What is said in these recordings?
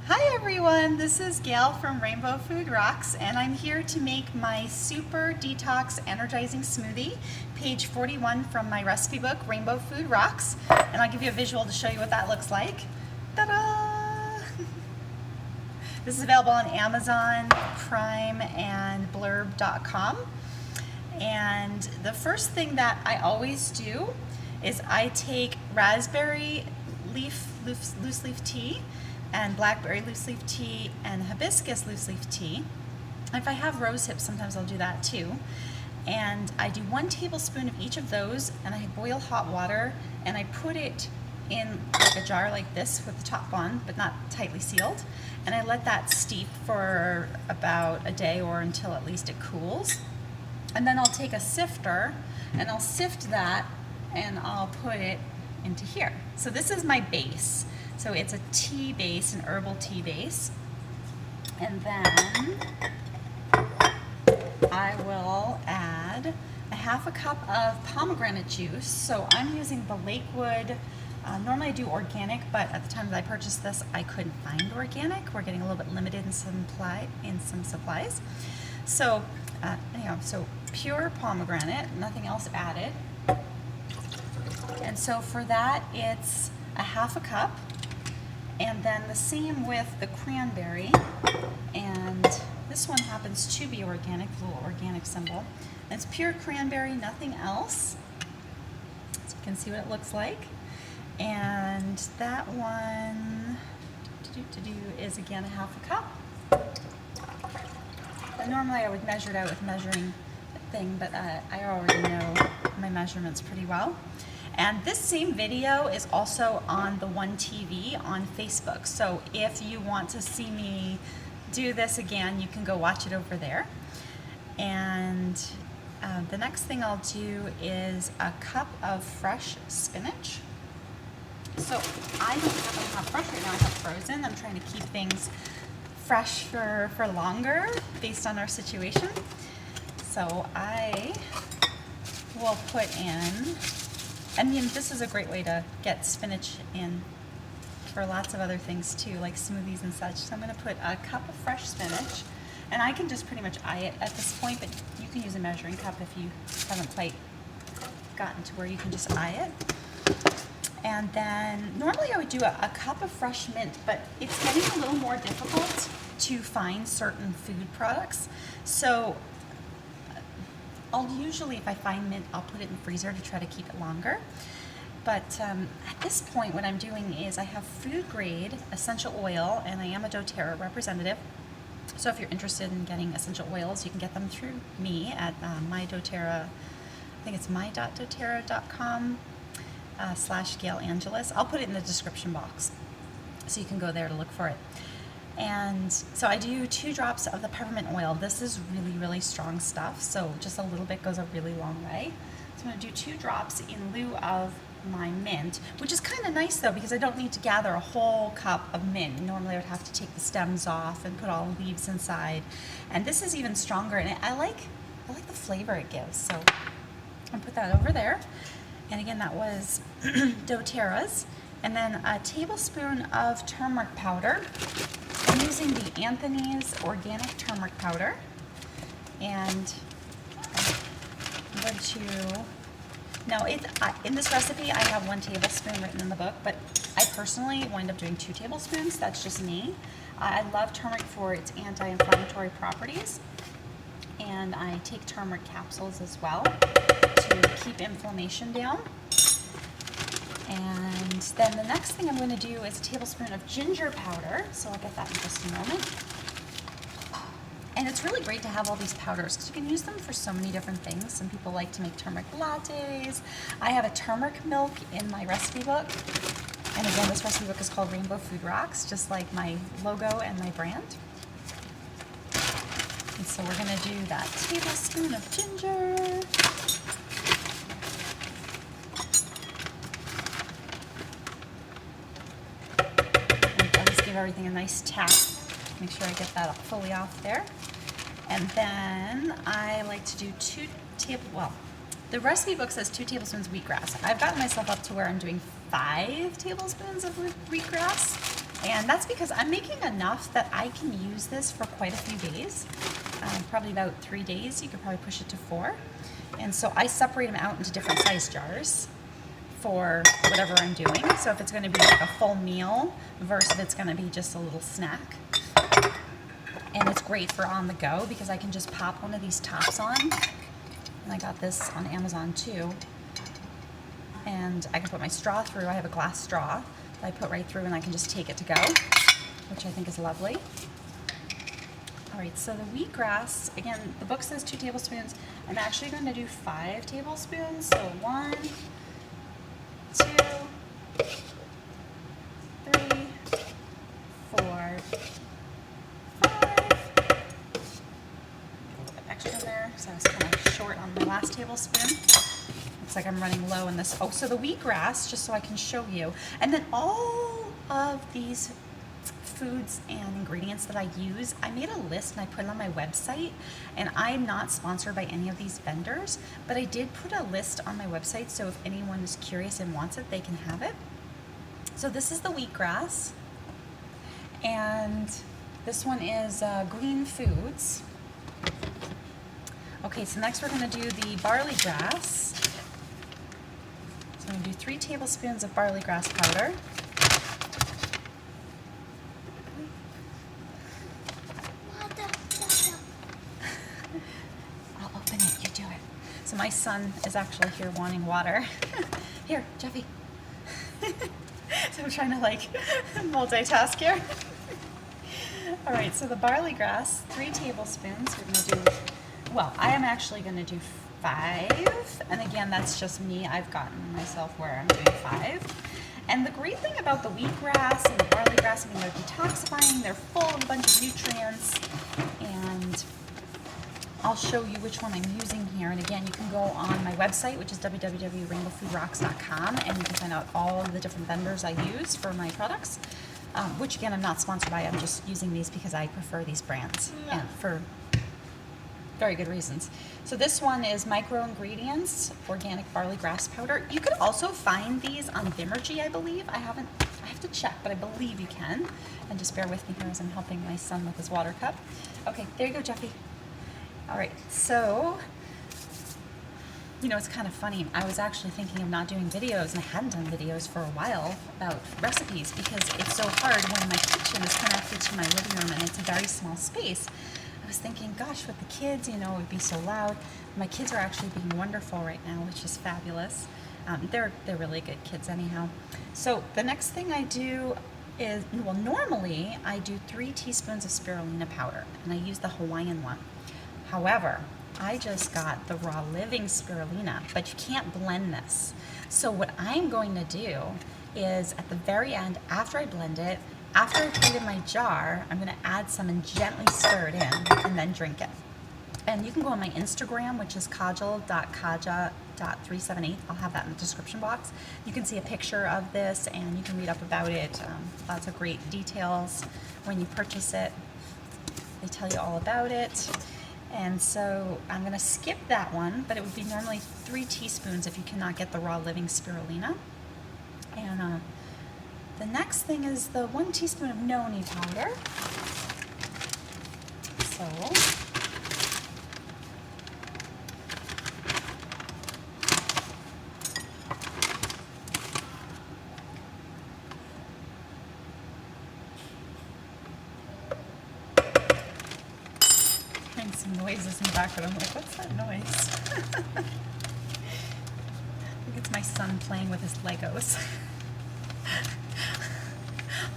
Hi everyone, this is Gail from Rainbow Food Rocks, and I'm here to make my super detox energizing smoothie, page 41 from my recipe book, Rainbow Food Rocks, and I'll give you a visual to show you what that looks like. Ta-da! This is available on Amazon, Prime, and blurb.com. And the first thing that I always do is I take raspberry loose leaf tea and blackberry loose leaf tea and hibiscus loose leaf tea. And if I have rose hips, sometimes I'll do that too. And I do 1 tablespoon of each of those, and I boil hot water, and I put it in like a jar like this with the top on, but not tightly sealed. And I let that steep for about a day or until at least it cools. And then I'll take a sifter and I'll sift that and I'll put it into here. So this is my base. So it's a tea base, an herbal tea base. And then I will add a half a cup of pomegranate juice. So I'm using the Lakewood, normally I do organic, but at the time that I purchased this, I couldn't find organic. We're getting a little bit limited in some supplies. So anyhow, so pure pomegranate, nothing else added. And so for that, it's a half a cup. And then the same with the cranberry, and this one happens to be organic, the little organic symbol. And it's pure cranberry, nothing else. So you can see what it looks like. And that one is again a half a cup. And normally I would measure it out with a measuring thing, but I already know my measurements pretty well. And this same video is also on the One TV on Facebook. So if you want to see me do this again, you can go watch it over there. And the next thing I'll do is a cup of fresh spinach. So I don't have fresh right now, I have frozen. I'm trying to keep things fresh for longer based on our situation. So I will put in, I mean, this is a great way to get spinach in for lots of other things too, like smoothies and such. So I'm going to put a cup of fresh spinach, and I can just pretty much eye it at this point, but you can use a measuring cup if you haven't quite gotten to where you can just eye it. And then normally I would do a cup of fresh mint, but it's getting a little more difficult to find certain food products. So I'll usually, if I find mint, I'll put it in the freezer to try to keep it longer. But at this point, what I'm doing is I have food grade essential oil, and I am a doTERRA representative. So if you're interested in getting essential oils, you can get them through me at my doTERRA, I think it's my.doterra.com /Gail Angelis. I'll put it in the description box, so you can go there to look for it. And so I do 2 drops of the peppermint oil. This is really, really strong stuff, so just a little bit goes a really long way. So I'm going to do 2 drops in lieu of my mint, which is kind of nice though, because I don't need to gather a whole cup of mint. Normally I would have to take the stems off and put all the leaves inside. And this is even stronger, and I like the flavor it gives. So I'll put that over there. And again, that was doTERRA's. And then a tablespoon of turmeric powder. I'm using the Anthony's organic turmeric powder. And I'm going to, now in this recipe I have 1 tablespoon written in the book, but I personally wind up doing 2 tablespoons. That's just me. I love turmeric for its anti-inflammatory properties. And I take turmeric capsules as well to keep inflammation down. And then the next thing I'm going to do is a tablespoon of ginger powder, so I'll get that in just a moment. And it's really great to have all these powders because you can use them for so many different things. Some people like to make turmeric lattes. I have a turmeric milk in my recipe book. And again, this recipe book is called Rainbow Food Rocks, just like my logo and my brand. And so we're going to do that tablespoon of ginger. Everything a nice tap. Make sure I get that fully off there. And then I like to do the recipe book says 2 tablespoons of wheatgrass. I've gotten myself up to where I'm doing 5 tablespoons of wheatgrass. And that's because I'm making enough that I can use this for quite a few days. Probably about 3 days. You could probably push it to 4. And so I separate them out into different size jars for whatever I'm doing. So if it's going to be like a full meal versus if it's going to be just a little snack. And it's great for on the go because I can just pop one of these tops on. And I got this on Amazon too. And I can put my straw through. I have a glass straw that I put right through and I can just take it to go, which I think is lovely. All right, so the wheatgrass, again, the book says 2 tablespoons. I'm actually going to do 5 tablespoons. So 1, 2, 3, 4, 5. A little bit extra there because I was kind of short on my last tablespoon. Looks like I'm running low in this. Oh, so the wheatgrass, just so I can show you. And then all of these foods and ingredients that I use, I made a list and I put it on my website, and I'm not sponsored by any of these vendors, but I did put a list on my website, so if anyone is curious and wants it, they can have it. So this is the wheatgrass, and this one is Green Foods. Okay, so next we're going to do the barley grass. So I'm going to do 3 tablespoons of barley grass powder. So my son is actually here wanting water. Here, Jeffy. So I'm trying to like multitask here. All right, so the barley grass, 3 tablespoons. We're gonna do, well, I am actually gonna do 5. And again, that's just me. I've gotten myself where I'm doing 5. And the great thing about the wheatgrass and the barley grass, I mean, they're detoxifying, they're full of a bunch of nutrients, and I'll show you which one I'm using here. And again, you can go on my website, which is www.rainbowfoodrocks.com, and you can find out all of the different vendors I use for my products, which again, I'm not sponsored by. I'm just using these because I prefer these brands and for very good reasons. So this one is micro ingredients, organic barley grass powder. You could also find these on Vimergy, I believe. I have to check, but I believe you can. And just bear with me here as I'm helping my son with his water cup. Okay, there you go, Jeffy. All right, so, you know, it's kind of funny. I was actually thinking of not doing videos, and I hadn't done videos for a while about recipes because it's so hard when my kitchen is connected to my living room and it's a very small space. I was thinking, gosh, with the kids, you know, it would be so loud. My kids are actually being wonderful right now, which is fabulous. They're really good kids anyhow. So the next thing I do is, well, normally I do 3 teaspoons of spirulina powder, and I use the Hawaiian one. However, I just got the raw living spirulina, but you can't blend this. So what I'm going to do is at the very end, after I blend it, after I put it in my jar, I'm going to add some and gently stir it in and then drink it. And you can go on my Instagram, which is kajal.kaja.378. I'll have that in the description box. You can see a picture of this and you can read up about it. Lots of great details when you purchase it. They tell you all about it. And so I'm going to skip that one, but it would be normally 3 teaspoons if you cannot get the raw living spirulina. And the next thing is the 1 teaspoon of noni powder. So some noises in the background. I'm like, what's that noise? I think it's my son playing with his Legos.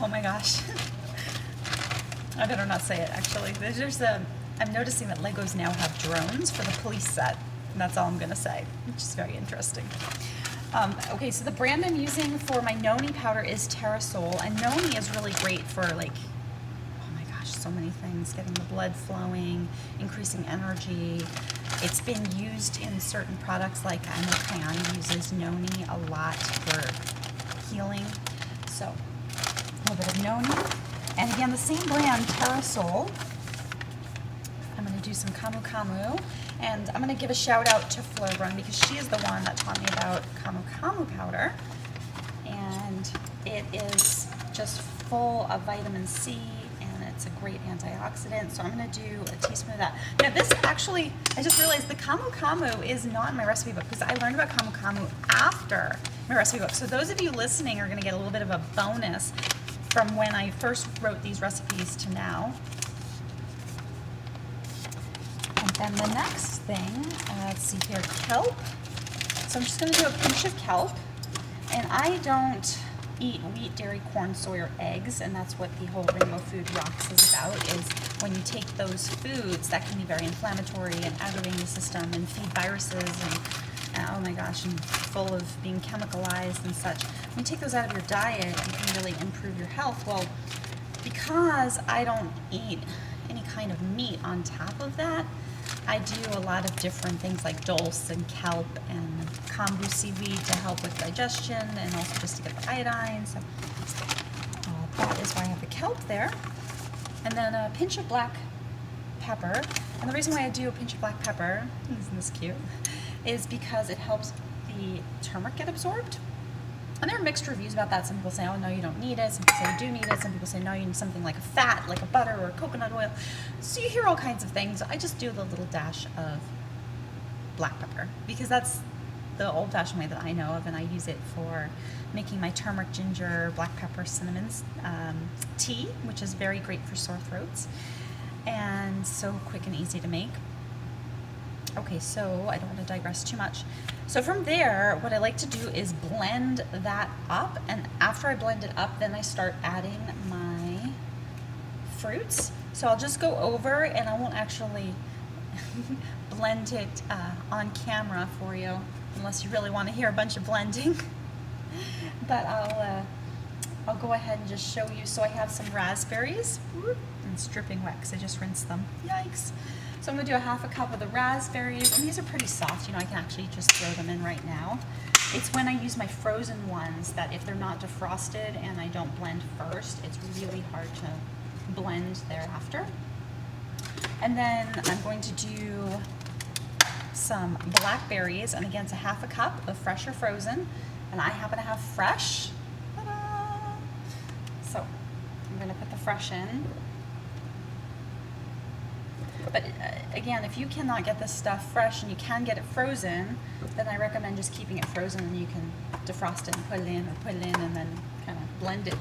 Oh my gosh. I better not say it, actually. I'm noticing that Legos now have drones for the police set. And that's all I'm going to say, which is very interesting. Okay, so the brand I'm using for my noni powder is Terrasol. And noni is really great for, like, so many things, getting the blood flowing, increasing energy. It's been used in certain products, like I know Kayani uses noni a lot for healing. So a little bit of noni. And again, the same brand, Terrasol. I'm going to do some Camu Camu. And I'm going to give a shout out to Florbrun because she is the one that taught me about Camu Camu powder. And it is just full of vitamin C, and it's a great antioxidant. So I'm going to do a teaspoon of that. Now this actually, I just realized the camu camu is not in my recipe book because I learned about camu camu after my recipe book. So those of you listening are going to get a little bit of a bonus from when I first wrote these recipes to now. And then the next thing, let's see here, kelp. So I'm just going to do a pinch of kelp. And I don't eat wheat, dairy, corn, soy, or eggs, and that's what the whole Rainbow Food Rocks is about, is when you take those foods that can be very inflammatory and aggravating the system and feed viruses and oh my gosh, and full of being chemicalized and such. When you take those out of your diet, you can really improve your health. Well, because I don't eat any kind of meat on top of that, I do a lot of different things like dulse and kelp and kombu seaweed to help with digestion and also just to get the iodine. So that is why I have the kelp there. And then a pinch of black pepper. And the reason why I do a pinch of black pepper, isn't this cute, is because it helps the turmeric get absorbed. And there are mixed reviews about that. Some people say, oh, no, you don't need it. Some people say you do need it. Some people say, no, you need something like a fat, like a butter or coconut oil. So you hear all kinds of things. I just do the little dash of black pepper because that's the old-fashioned way that I know of, and I use it for making my turmeric, ginger, black pepper, cinnamon tea, which is very great for sore throats and so quick and easy to make. Okay, so I don't want to digress too much. So from there, what I like to do is blend that up, and after I blend it up, then I start adding my fruits. So I'll just go over, and I won't actually blend it on camera for you, unless you really want to hear a bunch of blending. But I'll go ahead and just show you. So I have some raspberries, and it's dripping wet because I just rinsed them. Yikes. So I'm going to do a half a cup of the raspberries, and these are pretty soft. You know, I can actually just throw them in right now. It's when I use my frozen ones that if they're not defrosted and I don't blend first, it's really hard to blend thereafter. And then I'm going to do some blackberries, and again, it's a half a cup of fresh or frozen, and I happen to have fresh. Ta-da! So I'm going to put the fresh in. But again, if you cannot get this stuff fresh and you can get it frozen, then I recommend just keeping it frozen, and you can defrost it and put it in, or put it in and then kind of blend it.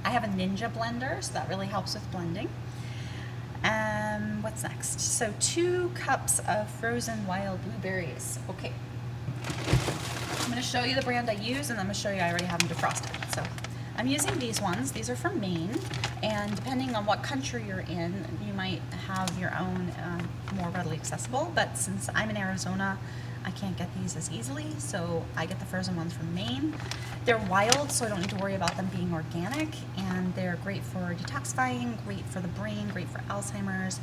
I have a Ninja blender, so that really helps with blending. What's next? So 2 cups of frozen wild blueberries. Okay. I'm going to show you the brand I use, and I'm going to show you I already have them defrosted. So I'm using these ones. These are from Maine, and depending on what country you're in, you might have your own more readily accessible, but since I'm in Arizona, I can't get these as easily, so I get the frozen ones from Maine. They're wild, so I don't need to worry about them being organic, and they're great for detoxifying, great for the brain, great for Alzheimer's,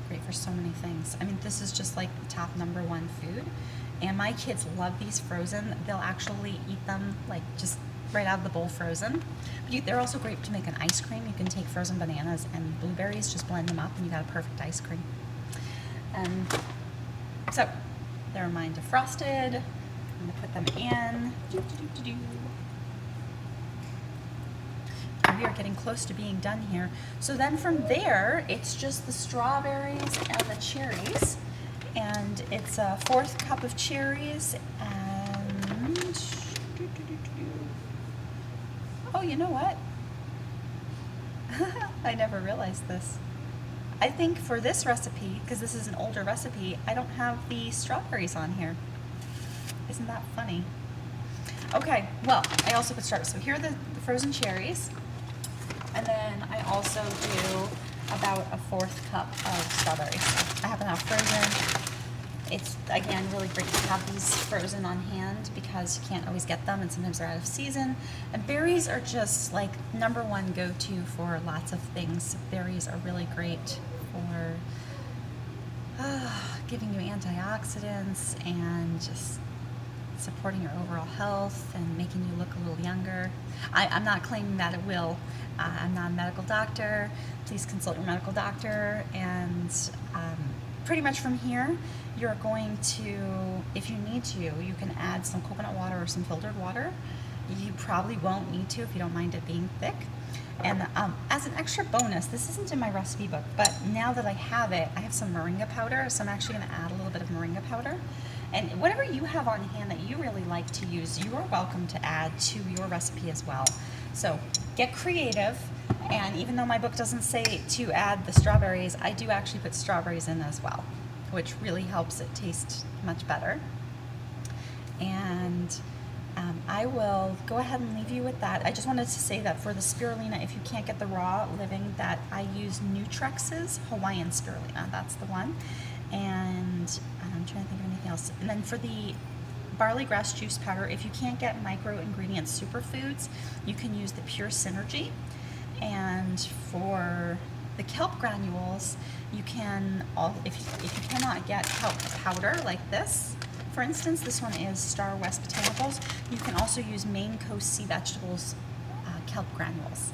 great for so many things. I mean, this is just like the top #1 food, and my kids love these frozen. They'll actually eat them like just right out of the bowl frozen. But they're also great to make an ice cream. You can take frozen bananas and blueberries, just blend them up, and you got a perfect ice cream. So they're mine defrosted. I'm gonna put them in. We are getting close to being done here. So then from there, it's just the strawberries and the cherries, and it's a 1/4 cup of cherries and oh, you know what? I never realized this. I think for this recipe, because this is an older recipe, I don't have the strawberries on here. Isn't that funny? Okay, well, I also put strawberries. So here are the frozen cherries. And then I also do about a 1/4 cup of strawberries. I happen to have frozen. It's, again, really great to have these frozen on hand because you can't always get them, and sometimes they're out of season. And berries are just like #1 go-to for lots of things. Berries are really great for giving you antioxidants and just supporting your overall health and making you look a little younger. I'm not claiming that it will. I'm not a medical doctor. Please consult your medical doctor. And pretty much from here, you're going to, if you need to, you can add some coconut water or some filtered water You probably won't need to if you don't mind it being thick. And as an extra bonus, this isn't in my recipe book, but now that I have it, I have some moringa powder, so I'm actually going to add a little bit of moringa powder. And whatever you have on hand that you really like to use, you are welcome to add to your recipe as well. So get creative, and even though my book doesn't say to add the strawberries, I do actually put strawberries in as well, which really helps it taste much better. And I will go ahead and leave you with that. I just wanted to say that for the spirulina, if you can't get the raw living, that I use Nutrex's Hawaiian spirulina. That's the one. And I'm trying to think of anything else. And then for the barley grass juice powder, if you can't get micro ingredient superfoods, you can use the Pure Synergy. And for the kelp granules, you can, if you cannot get kelp powder like this, for instance, this one is Star West Botanicals. You can also use Maine Coast Sea Vegetables kelp granules.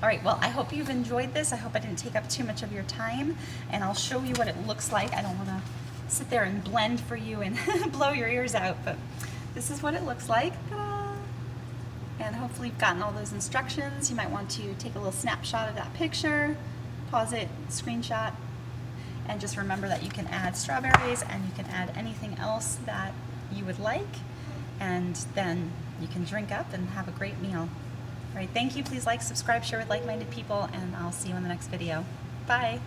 All right, well, I hope you've enjoyed this. I hope I didn't take up too much of your time, and I'll show you what it looks like. I don't want to sit there and blend for you and blow your ears out, but this is what it looks like. Ta-da! And hopefully you've gotten all those instructions. You might want to take a little snapshot of that picture, pause it, screenshot, and just remember that you can add strawberries and you can add anything else that you would like, and then you can drink up and have a great meal. All right, thank you. Please like, subscribe, share with like-minded people, and I'll see you in the next video. Bye.